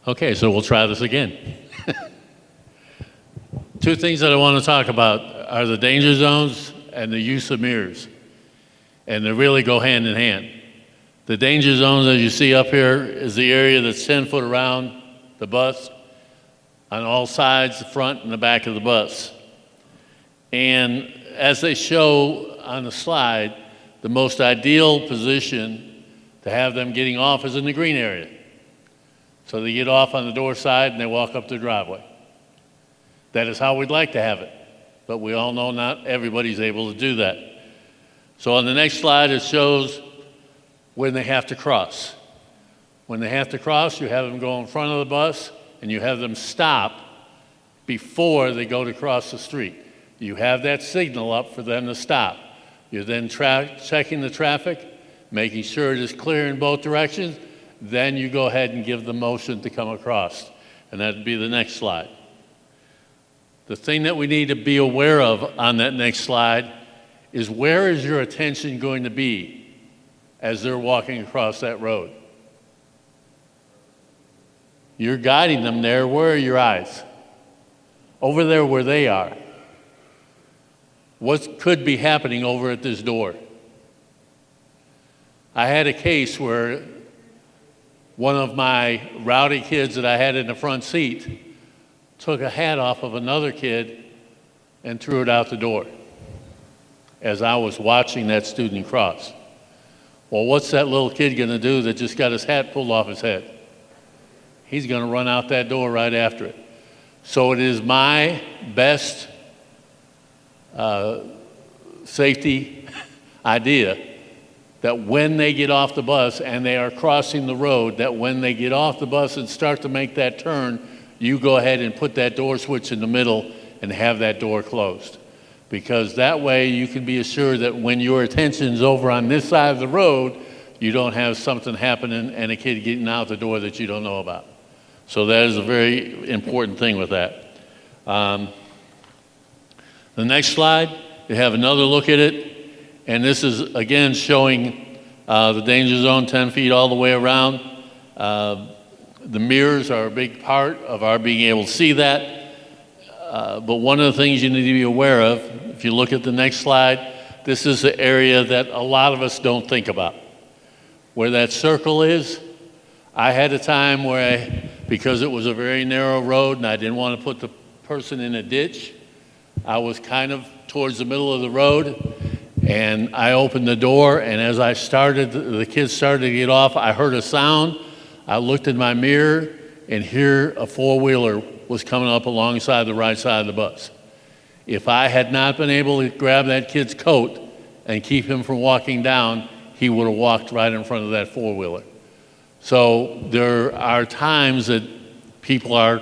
Okay, so we'll try this again. Two things that I want to talk about are the danger zones and the use of mirrors. And they really go hand in hand. The danger zones, as you see up here, is the area that's 10 foot around the bus on all sides, the front and the back of the bus. And as they show on the slide, the most ideal position to have them getting off is in the green area. So they get off on the door side and they walk up the driveway. That is how we'd like to have it, but we all know not everybody's able to do that. So on the next slide, it shows when they have to cross. When they have to cross, you have them go in front of the bus and you have them stop before they go to cross the street. You have that signal up for them to stop. You're then checking the traffic, making sure it is clear in both directions. Then you go ahead and give the motion to come across. And that'd be the next slide. The thing that we need to be aware of on that next slide is where is your attention going to be as they're walking across that road? You're guiding them there. Where are your eyes? Over there where they are. What could be happening over at this door? I had a case where one of my rowdy kids that I had in the front seat took a hat off of another kid and threw it out the door as I was watching that student cross. Well, what's that little kid going to do that just got his hat pulled off his head? He's going to run out that door right after it. So it is my best safety idea that when they get off the bus and they are crossing the road, that when they get off the bus and start to make that turn, you go ahead and put that door switch in the middle and have that door closed. Because that way you can be assured that when your attention is over on this side of the road, you don't have something happening and a kid getting out the door that you don't know about. So that is a very important thing with that. The next slide, you have another look at it. And this is, again, showing the danger zone 10 feet all the way around. The mirrors are a big part of our being able to see that. But one of the things you need to be aware of, if you look at the next slide, this is the area that a lot of us don't think about. Where that circle is, I had a time where because it was a very narrow road and I didn't want to put the person in a ditch, I was kind of towards the middle of the road. And I opened the door, and as I started, the kids started to get off, I heard a sound. I looked in my mirror, and here a four-wheeler was coming up alongside the right side of the bus. If I had not been able to grab that kid's coat and keep him from walking down, he would have walked right in front of that four-wheeler. So there are times that people are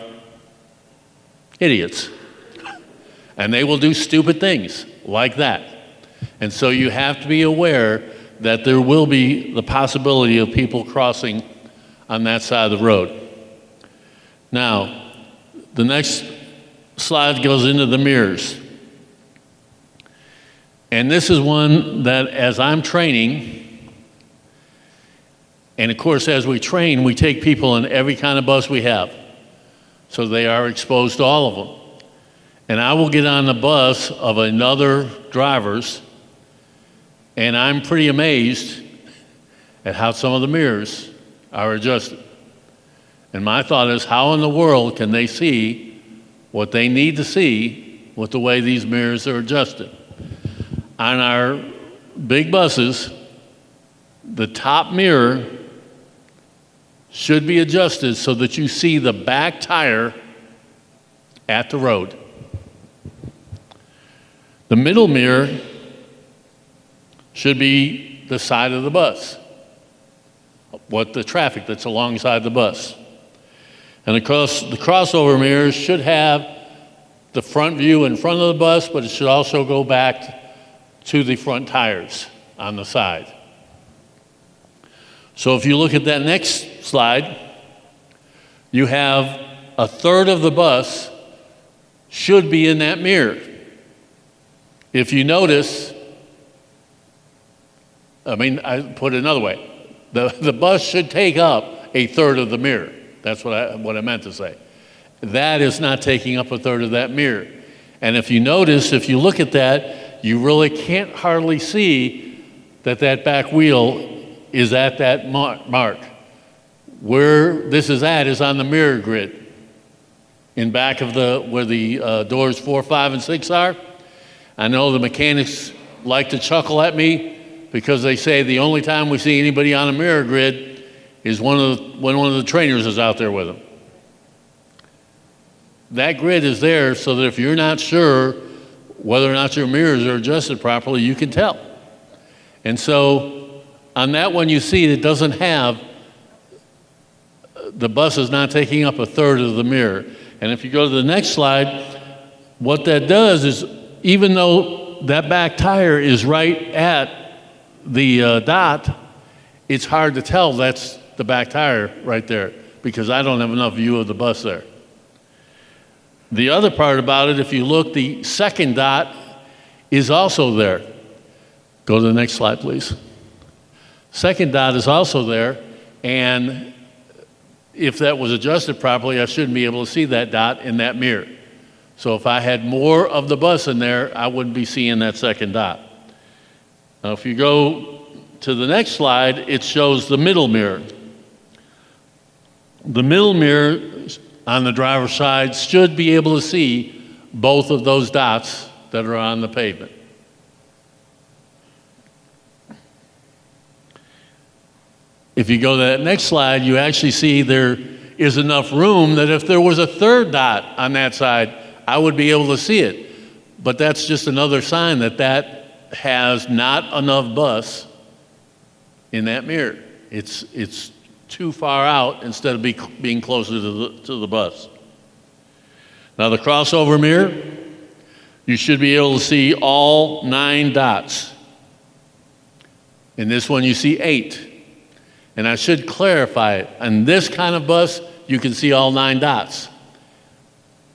idiots, and they will do stupid things like that. And so you have to be aware that there will be the possibility of people crossing on that side of the road. Now, the next slide goes into the mirrors. And this is one that as I'm training, and of course as we train, we take people in every kind of bus we have. So they are exposed to all of them. And I will get on the bus of another driver's, and I'm pretty amazed at how some of the mirrors are adjusted. And my thought is, how in the world can they see what they need to see with the way these mirrors are adjusted? On our big buses, the top mirror should be adjusted so that you see the back tire at the road. The middle mirror should be the side of the bus, what the traffic that's alongside the bus. And of course, the crossover mirrors should have the front view in front of the bus, but it should also go back to the front tires on the side. So if you look at that next slide, you have a third of the bus should be in that mirror. If you notice, I put it another way, the bus should take up a third of the mirror. That's what I meant to say. That is not taking up a third of that mirror. And if you notice, if you look at that, you really can't hardly see that that back wheel is at that mark. Where this is at is on the mirror grid. In back of where the doors 4, 5, and 6 are. I know the mechanics like to chuckle at me because they say the only time we see anybody on a mirror grid is when one of the trainers is out there with them. That grid is there so that if you're not sure whether or not your mirrors are adjusted properly, you can tell. And so on that one you see it doesn't have, the bus is not taking up a third of the mirror. And if you go to the next slide, what that does is, even though that back tire is right at the dot, it's hard to tell that's the back tire right there because I don't have enough view of the bus there. The other part about it, if you look, the second dot is also there. Go to the next slide, please. Second dot is also there, and if that was adjusted properly, I shouldn't be able to see that dot in that mirror. So if I had more of the bus in there, I wouldn't be seeing that second dot. Now, if you go to the next slide, it shows the middle mirror. The middle mirror on the driver's side should be able to see both of those dots that are on the pavement. If you go to that next slide, you actually see there is enough room that if there was a third dot on that side, I would be able to see it. But that's just another sign that that has not enough bus in that mirror. It's too far out instead of being closer to the bus. Now the crossover mirror, you should be able to see all 9 dots. In this one you see 8. And I should clarify it. On this kind of bus, you can see all 9 dots.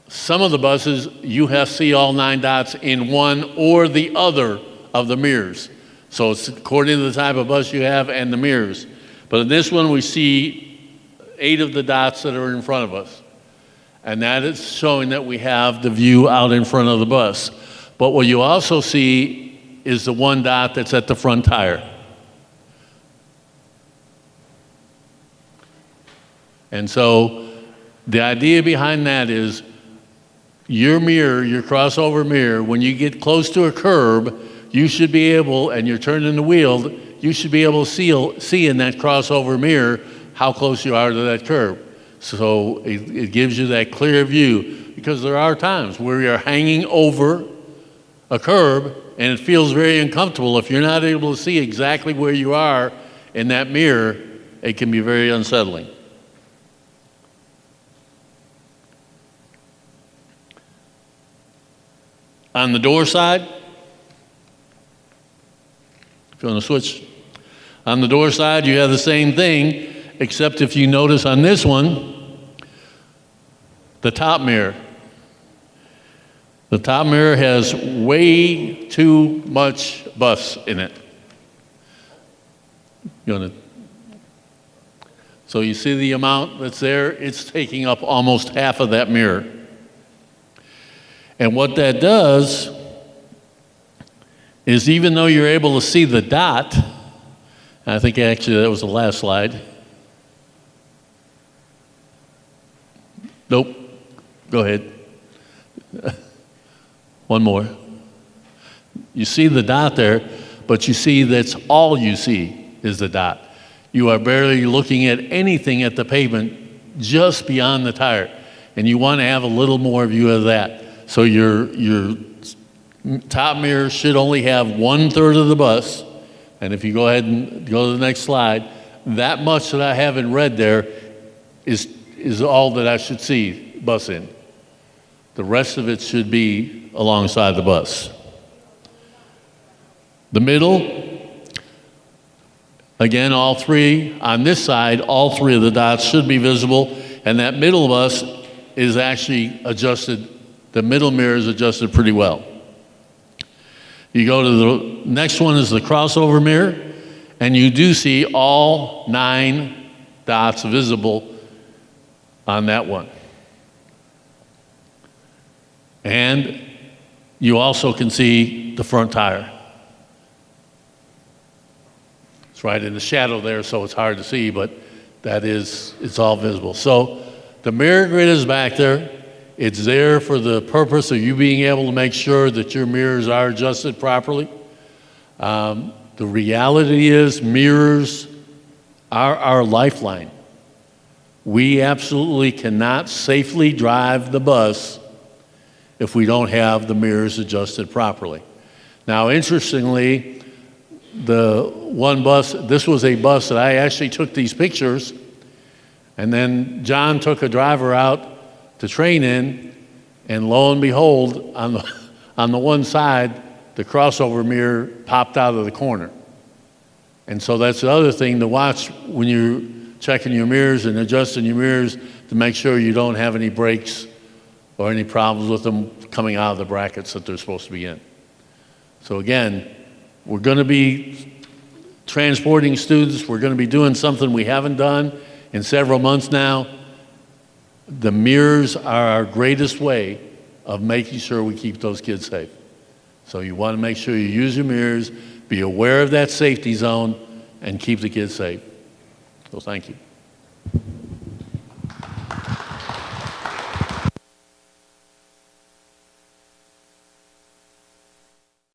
Some of the buses, you have to see all 9 dots in one or the other of the mirrors. So it's according to the type of bus you have and the mirrors. But in this one, we see 8 of the dots that are in front of us. And that is showing that we have the view out in front of the bus. But what you also see is the 1 dot that's at the front tire. And so the idea behind that is your mirror, your crossover mirror, when you get close to a curb, you should be able, and you're turning the wheel, you should be able to see in that crossover mirror how close you are to that curb. So it gives you that clear view, because there are times where you're hanging over a curb and it feels very uncomfortable. If you're not able to see exactly where you are in that mirror, it can be very unsettling. On the door side, if you want to switch, on the door side you have the same thing, except if you notice on this one, the top mirror. The top mirror has way too much bus in it. So you see the amount that's there? It's taking up almost half of that mirror. And what that does is, even though you're able to see the dot, I think actually that was the last slide. Nope. Go ahead. One more. You see the dot there, but you see that's all you see is the dot. You are barely looking at anything at the pavement just beyond the tire. And you want to have a little more view of that. So your top mirror should only have 1/3 of the bus. And if you go ahead and go to the next slide, that much that I have in red there is all that I should see bus in. The rest of it should be alongside the bus. The middle, again, all 3 on this side, all 3 of the dots should be visible, and that middle bus is actually adjusted. The middle mirror is adjusted pretty well. You go to the next one is the crossover mirror, and you do see all 9 dots visible on that one. And you also can see the front tire. It's right in the shadow there, so it's hard to see, but it's all visible. So the mirror grid is back there. It's there for the purpose of you being able to make sure that your mirrors are adjusted properly. The reality is mirrors are our lifeline. We absolutely cannot safely drive the bus if we don't have the mirrors adjusted properly. Now, interestingly, the one bus, this was a bus that I actually took these pictures, and then John took a driver out to train in, and lo and behold, on the one side, the crossover mirror popped out of the corner. And so that's the other thing to watch when you're checking your mirrors and adjusting your mirrors, to make sure you don't have any breaks or any problems with them coming out of the brackets that they're supposed to be in. So again, we're going to be transporting students. We're going to be doing something we haven't done in several months now. The mirrors are our greatest way of making sure we keep those kids safe. So you want to make sure you use your mirrors, be aware of that safety zone, and keep the kids safe. So thank you.